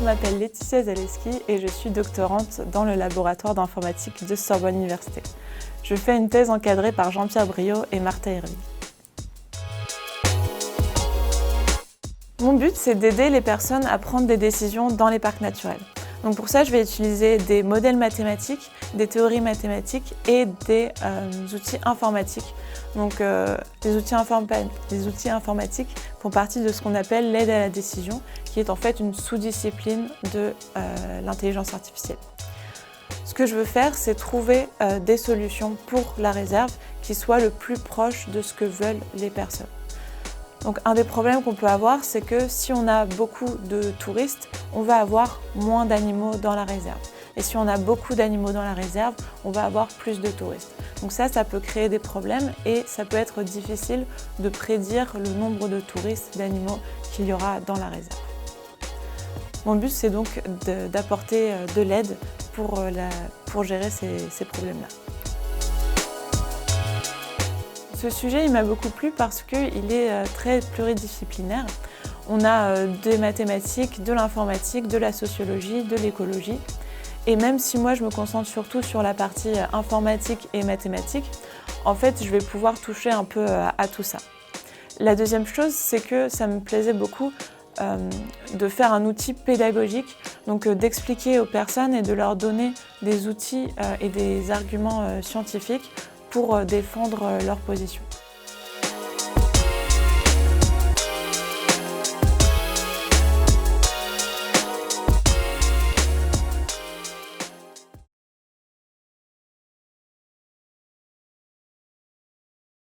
je m'appelle Laetitia Zaleski et je suis doctorante dans le laboratoire d'informatique de Sorbonne Université. Je fais une thèse encadrée par Jean-Pierre Briot et Martha Hervig. Mon but, c'est d'aider les personnes à prendre des décisions dans les parcs naturels. Donc pour ça, je vais utiliser des modèles mathématiques, des théories mathématiques et des outils informatiques. Donc les outils informatiques font partie de ce qu'on appelle l'aide à la décision, qui est en fait une sous-discipline de l'intelligence artificielle. Ce que je veux faire, c'est trouver des solutions pour la réserve qui soient le plus proches de ce que veulent les personnes. Donc un des problèmes qu'on peut avoir, c'est que si on a beaucoup de touristes, on va avoir moins d'animaux dans la réserve. Et si on a beaucoup d'animaux dans la réserve, on va avoir plus de touristes. Donc ça peut créer des problèmes et ça peut être difficile de prédire le nombre de touristes, d'animaux qu'il y aura dans la réserve. Mon but, c'est donc d'apporter de l'aide pour gérer ces problèmes-là. Ce sujet il m'a beaucoup plu parce qu'il est très pluridisciplinaire. On a des mathématiques, de l'informatique, de la sociologie, de l'écologie. Et même si moi je me concentre surtout sur la partie informatique et mathématiques, en fait je vais pouvoir toucher un peu à tout ça. La deuxième chose, c'est que ça me plaisait beaucoup de faire un outil pédagogique, donc d'expliquer aux personnes et de leur donner des outils et des arguments scientifiques pour défendre leur position.